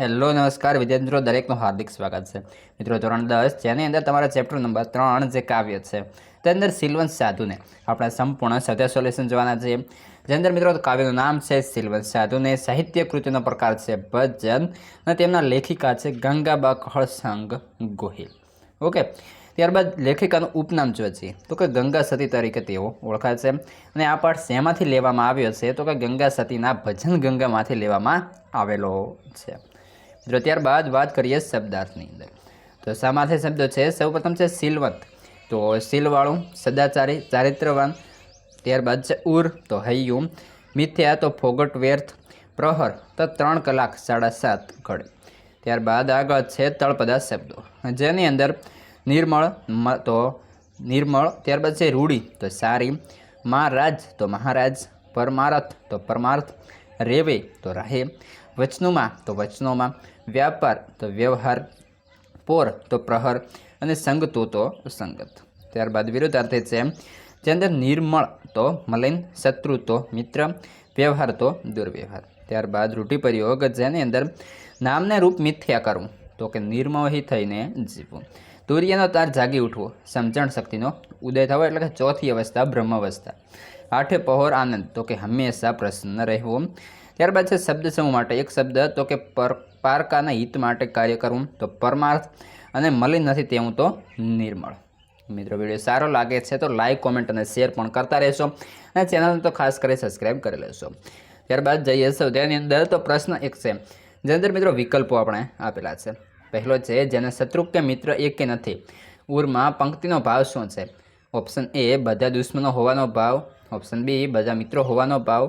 Hello નમસ્કાર વિદ્યાર્થી મિત્રો, દરેકનું હાર્દિક સ્વાગત છે. મિત્રો ધોરણ 10 જેની અંદર તમારા ચેપ્ટર નંબર 3 જે કાવ્ય છે તે અંદર સિલવંત સાધુને આપણે સંપૂર્ણ સ્વાધ્યાય સોલ્યુશન જોવાના છીએ. જે અંદર મિત્રો કાવ્યનું નામ છે સિલવંત સાધુને, સાહિત્ય કૃતિનો પ્રકાર છે ભજન અને તેમના લેખિકા છે ગંગાબા કળસંગ ગોહિલ. ઓકે, ત્યારબાદ લેખિકાનું ઉપનામ જોઈએ તો કે ગંગા સતી તરીકે તેઓ ઓળખાય છે. અને આ પાઠ શેમાંથી લેવામાં આવ્યો છે તો કે ગંગા સતીના ભજન ગંગામાંથી લેવામાં આવેલો છે. મિત્રો ત્યારબાદ વાત કરીએ શબ્દાર્થની અંદર. તો સામાથે શબ્દો છે, સૌપ્રથમ છે સિલવંત, તો સિલવાળું, સદાચારી, ચારિત્રવાન. ત્યારબાદ છે ઉર, તો હૈયું. મિથ્યા, તો ફોગટ, વ્યર્થ. પ્રહર, તો 3 કલાક 7:30 ઘડી. ત્યારબાદ આગળ છે તળપદા શબ્દો, જેની અંદર નિર્મળ, તો નિર્મળ. ત્યારબાદ છે રૂઢી, તો સારી. મહારાજ, તો મહારાજ. પરમારથ, તો પરમાર્થ. રેવે, તો રહે. વચનુમાં, તો વચનોમાં. વ્યાપાર, તો વ્યવહાર. પોર, તો પ્રહર. અને સંગતો, તો સંગત. ત્યારબાદ વિરુદ્ધાર્થી છે, જે અંદર નિર્મળ, તો મલિન. શત્રુ, તો મિત્ર. વ્યવહાર, તો દુર્વ્યવહાર. ત્યારબાદ રૂઢિપ્રયોગ, જેની અંદર નામને રૂપ મિથ્યા કરવું, તો કે નિર્મોહી થઈને જીવવું. તુર્યનો તાર જાગી ઉઠવો, સમજણ શક્તિનો ઉદય થવો, એટલે કે ચોથી અવસ્થા બ્રહ્મ અવસ્થા. આઠે પહોર આનંદ, તો કે હંમેશા પ્રસન્ન રહેવું. ત્યારબાદ છે શબ્દ સમૂહ માટે એક શબ્દ, તો કે પારકાના હિત માટે કાર્ય કરવું, તો પરમાર્થ. અને મલિન નથી તેવું, તો નિર્મળ. મિત્રો વિડીયો સારો લાગે છે તો લાઈક, કોમેન્ટ અને શેર પણ કરતા રહેશો, અને ચેનલને તો ખાસ કરી સબસ્ક્રાઈબ કરી લેશો. ત્યારબાદ જઈએ સ્વાધ્યાયની અંદર. તો પ્રશ્ન 1 છે, જે અંદર મિત્રો વિકલ્પો આપણે આપેલા છે. પહેલો છે, જેને શત્રુ કે મિત્ર એક કે નથી. ઉરમાં પંક્તિનો ભાવ શું છે? ઓપ્શન એ બધા દુશ્મનો હોવાનો ભાવ. ઓપ્શન બી બધા મિત્રો હોવાનો ભાવ.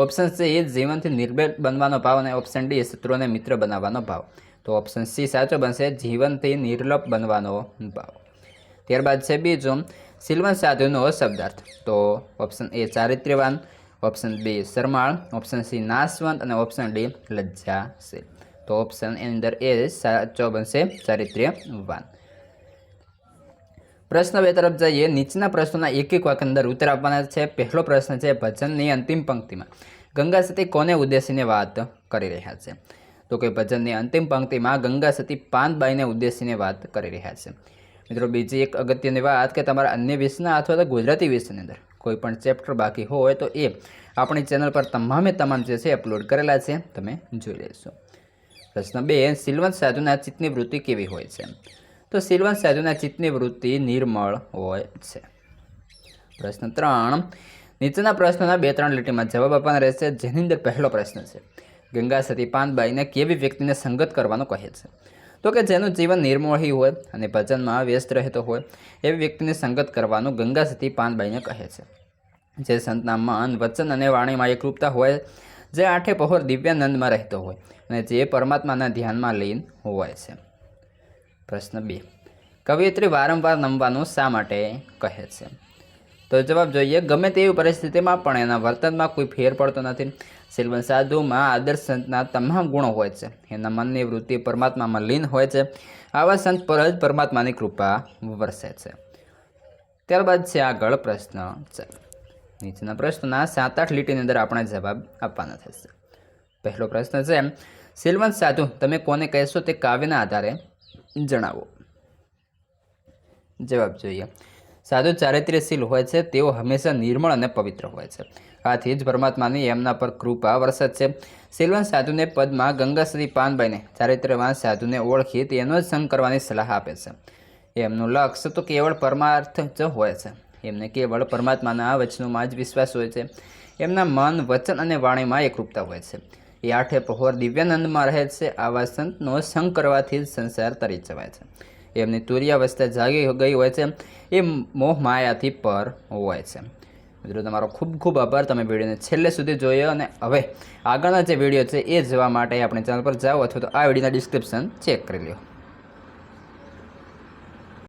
ઓપ્શન સી જીવનથી નિર્ભય બનવાનો ભાવ. અને ઓપ્શન ડી શત્રુઓને મિત્ર બનાવવાનો ભાવ. તો ઓપ્શન સી સાચો બનશે, જીવનથી નિર્લપ બનવાનો ભાવ. ત્યારબાદ છે બીજું, સિલવંત સાધુનો શબ્દાર્થ. તો ઓપ્શન એ ચારિત્ર્યવાન. ઓપ્શન બી શરમાળ. ઓપ્શન સી નાશવંત. અને ઓપ્શન ડી લજ્જાશીલ. તો ઓપ્શન એની અંદર એ સાચો બનશે, ચારિત્ર્યવાન. પ્રશ્ન 2 તરફ જઈએ. નીચેના પ્રશ્નોના એક વાક્ય અંદર ઉત્તર આપવાના છે. પહેલો પ્રશ્ન છે, ભજનની અંતિમ પંક્તિમાં ગંગા સતી કોને ઉદ્દેશીને વાત કરી રહ્યા છે? તો કે ભજનની અંતિમ પંક્તિમાં ગંગા સતી પાનબાઈને ઉદ્દેશીને વાત કરી રહ્યા છે. મિત્રો બીજી એક અગત્યની વાત કે તમારા અન્ય વિષયના અથવા તો ગુજરાતી વિષયની અંદર કોઈ પણ ચેપ્ટર બાકી હોય તો એ આપણી ચેનલ પર તમામ જે છે અપલોડ કરેલા છે, તમે જોઈ લેશો. પ્રશ્ન 2, સિલવંત સાધુના ચિત્તની વૃત્તિ કેવી હોય છે? તો સિલવંત સાધુના ચિત્તની વૃત્તિ નિર્મળ હોય છે. પ્રશ્ન 3, નીચેના પ્રશ્નોના 2-3 લીટીમાં જવાબ આપવાના રહેશે. જેની અંદર પહેલો પ્રશ્ન છે, ગંગા સતી પાનબાઈને કેવી વ્યક્તિને સંગત કરવાનું કહે છે? તો કે જેનું જીવન નિર્મોહી હોય અને ભજનમાં વ્યસ્ત રહેતો હોય એવી વ્યક્તિને સંગત કરવાનું ગંગા સતી પાનબાઈને કહે છે. જે સંતના મન, વચન અને વાણીમાં એકરૂપતા હોય, જે આઠે પહોર દિવ્યાનંદમાં રહેતો હોય અને જે પરમાત્માના ધ્યાનમાં લીન હોય છે. પ્રશ્ન 2, કવિયત્રી વારંવાર નમવાનું શા માટે કહે છે? તો જવાબ જોઈએ, ગમે તેવી પરિસ્થિતિમાં પણ એના વર્તનમાં કોઈ ફેર પડતો નથી. સિલવંત સાધુમાં આદર્શ સંતના તમામ ગુણો હોય છે. એના મનની વૃત્તિ પરમાત્મામાં લીન હોય છે. આવા સંત પર જ પરમાત્માની કૃપા વરસે છે. ત્યારબાદ છે આગળ પ્રશ્ન 4. નીચેના પ્રશ્નના 7-8 લીટીની અંદર આપણે જવાબ આપવાના થશે. પહેલો પ્રશ્ન છે, સિલવંત સાધુ તમે કોને કહેશો તે કાવ્યના આધારે જણાવો. જવાબ જોઈએ, સાધુ ચારિત્ર્યશીલ હોય છે. તેઓ હંમેશા નિર્મળ અને પવિત્ર હોય છે. આથી જ પરમાત્માની એમના પર કૃપા વરસે છે. સિલવંત સાધુને પદમાં ગંગા સતી પાનબાઈને ચારિત્ર્યવાન સાધુને ઓળખી તેનો જ સંગ કરવાની સલાહ આપે છે. એમનું લક્ષ્ય તો કેવળ પરમાર્થ જ હોય છે. એમને કેવળ પરમાત્માના વચનોમાં જ વિશ્વાસ હોય છે. એમના મન, વચન અને વાણીમાં એકરૂપતા હોય છે. એ આઠે પહોર દિવ્યાનંદમાં રહે છે. આવા સંતનો સંગ કરવાથી જ સંસાર તરી જવાય છે. એમની તુર્યાવસ્થા જાગી ગઈ હોય છે. એ મોહ માયાથી પર હોય છે. મિત્રો તમારો ખૂબ ખૂબ આભાર, તમે વિડીયોને છેલ્લે સુધી જોયો. અને હવે આગળના જે વિડીયો છે એ જોવા માટે આપણી ચેનલ પર જાઓ અથવા તો આ વિડીયોના ડિસ્ક્રિપ્શન ચેક કરી લો.